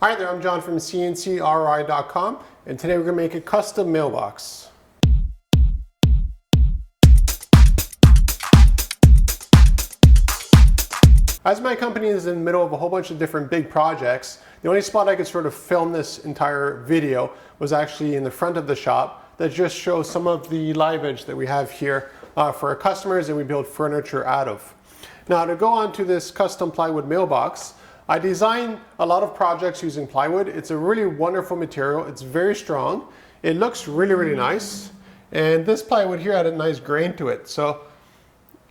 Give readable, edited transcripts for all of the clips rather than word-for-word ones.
Hi there, I'm John from CNCKing.com, and today we're going to make a custom mailbox. As my company is in the middle of a whole bunch of different big projects, the only spot I could sort of film this entire video was actually in the front of the shop that just shows some of the live edge that we have here for our customers and we build furniture out of. Now, to go on to this custom plywood mailbox, I design a lot of projects using plywood. It's a really wonderful material. It's very strong. It looks really nice. And this plywood here had a nice grain to it. So,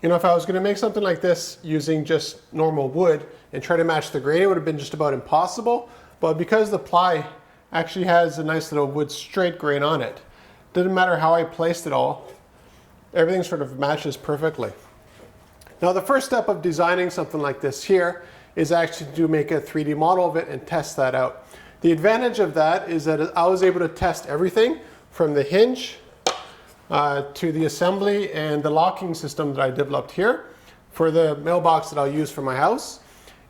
you know, if I was going to make something like this using just normal wood and try to match the grain, it would have been just about impossible. But because the ply actually has a nice little wood straight grain on it, didn't matter how I placed it all, everything sort of matches perfectly. Now, the first step of designing something like this here is actually to make a 3D model of it and test that out. The advantage of that is that I was able to test everything from the hinge to the assembly and the locking system that I developed here for the mailbox that I'll use for my house.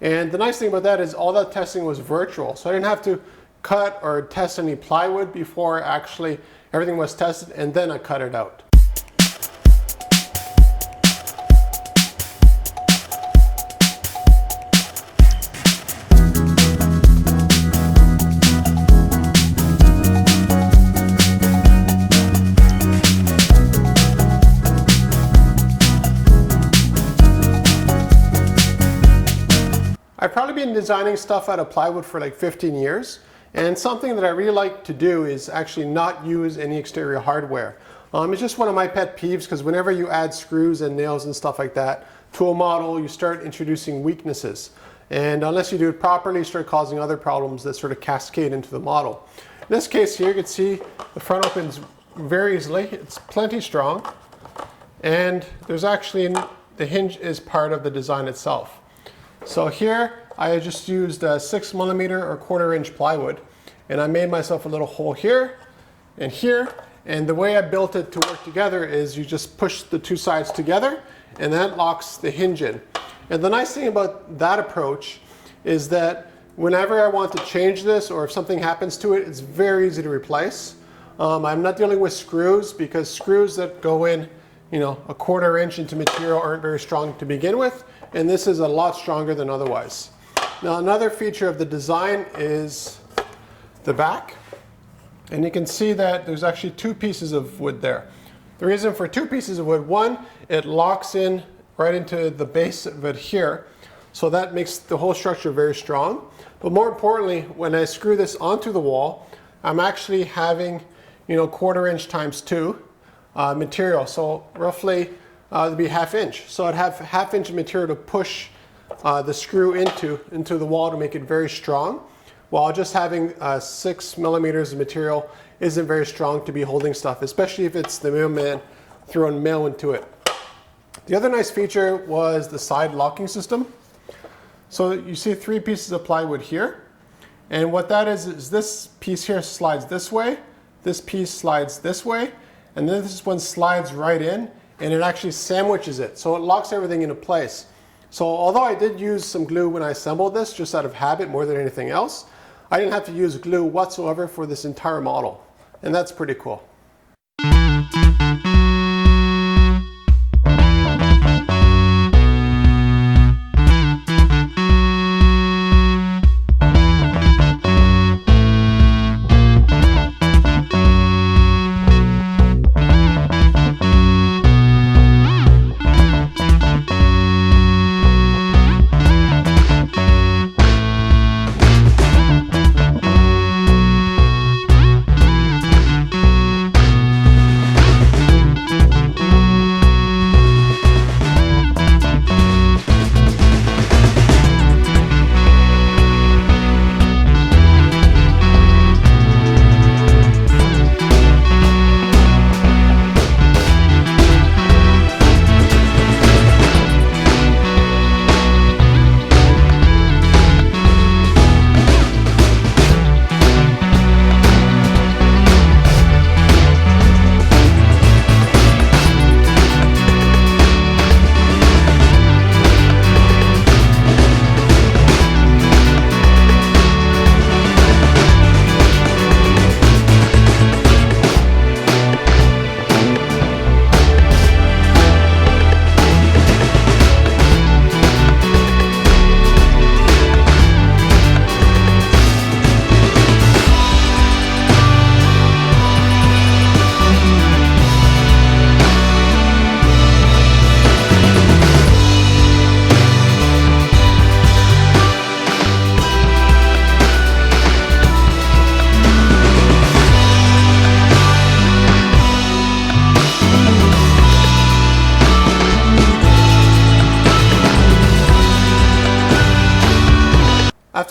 And the nice thing about that is all that testing was virtual. So I didn't have to cut or test any plywood before actually everything was tested, and then I cut it out. I've probably been designing stuff out of plywood for like 15 years, and something that I really like to do is actually not use any exterior hardware. It's just one of my pet peeves, because whenever you add screws and nails and stuff like that to a model, you start introducing weaknesses. And unless you do it properly, you start causing other problems that sort of cascade into the model. In this case here, you can see the front opens very easily. It's plenty strong. And there's actually, the hinge is part of the design itself. So here I just used 6mm or 1/4 inch plywood, and I made myself a little hole here and here, and the way I built it to work together is you just push the two sides together and that locks the hinge in. And the nice thing about that approach is that whenever I want to change this, or if something happens to it, it's very easy to replace. I'm not dealing with screws, because screws that go in, you know, 1/4 inch into material aren't very strong to begin with, and this is a lot stronger than otherwise. Now, another feature of the design is the back, and you can see that there's actually 2 pieces of wood there. The reason for 2 pieces of wood, one, it locks in right into the base of it here, so that makes the whole structure very strong. But more importantly, when I screw this onto the wall, I'm actually having, you know, 1/4 inch times 2 material, so roughly it'd be 1/2 inch. So I'd have 1/2 inch material to push the screw into the wall to make it very strong, while just having 6mm of material isn't very strong to be holding stuff, especially if it's the mailman throwing mail into it. The other nice feature was the side locking system. So you see 3 pieces of plywood here, and what that is this piece here slides this way, this piece slides this way, and then this one slides right in, and it actually sandwiches it, so it locks everything into place. So although I did use some glue when I assembled this, just out of habit more than anything else, I didn't have to use glue whatsoever for this entire model, and that's pretty cool.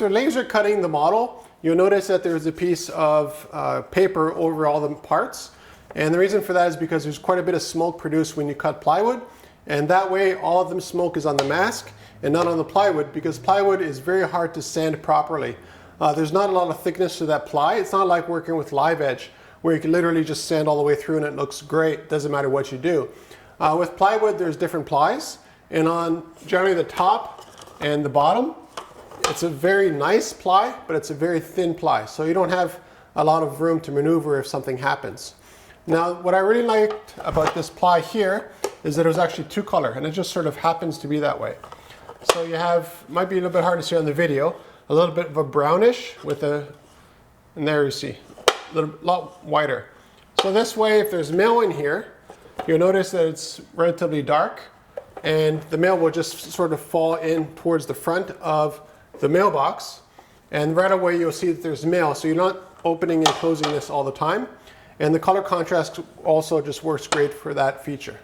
after laser cutting the model, you'll notice that there's a piece of paper over all the parts. And the reason for that is because there's quite a bit of smoke produced when you cut plywood. And that way all of the smoke is on the mask and not on the plywood, because plywood is very hard to sand properly. There's not a lot of thickness to that ply. It's not like working with live edge where you can literally just sand all the way through and it looks great. Doesn't matter what you do. With plywood, there's different plies, and on generally the top and the bottom, it's a very nice ply, but it's a very thin ply. So you don't have a lot of room to maneuver if something happens. Now, what I really liked about this ply here is that it was actually two color, and it just sort of happens to be that way. So you have, might be a little bit hard to see on the video, a little bit of a brownish with a, and there you see, a lot whiter. So this way, if there's mail in here, you'll notice that it's relatively dark, and the mail will just sort of fall in towards the front of the mailbox, and right away you'll see that there's mail, so you're not opening and closing this all the time. And the color contrast also just works great for that feature.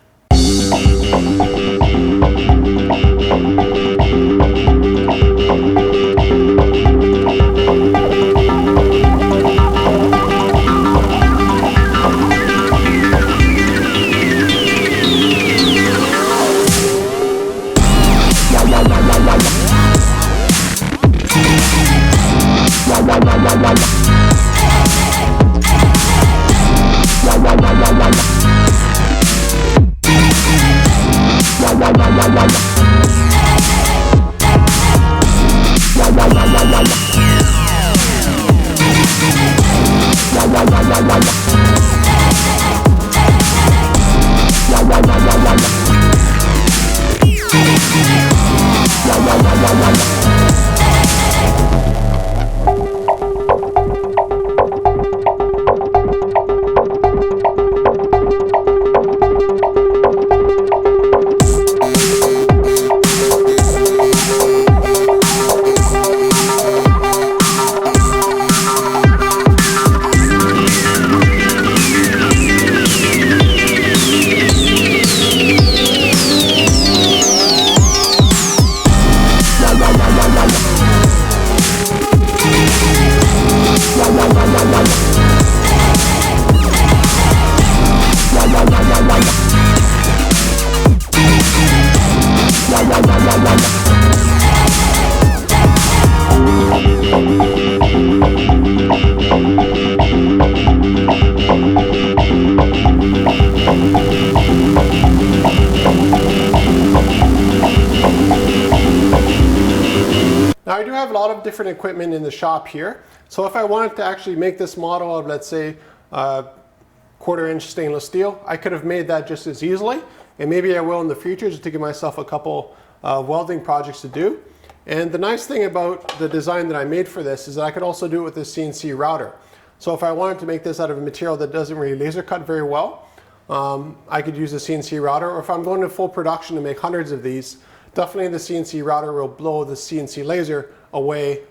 Now I do have a lot of different equipment in the shop here. So if I wanted to actually make this model of, let's say, 1/4 inch stainless steel, I could have made that just as easily. And maybe I will in the future, just to give myself a couple welding projects to do. And the nice thing about the design that I made for this is that I could also do it with a CNC router. So if I wanted to make this out of a material that doesn't really laser cut very well, I could use a CNC router. Or if I'm going to full production to make hundreds of these, definitely the CNC router will blow the CNC laser away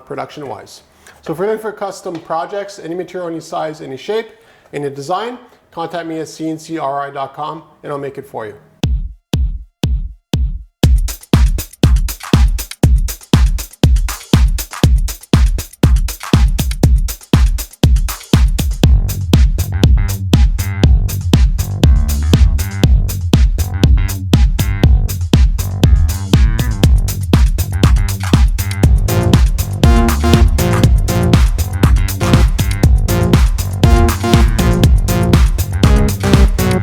production wise. So if you're looking for custom projects, any material, any size, any shape, any design, contact me at CNCRI.com and I'll make it for you.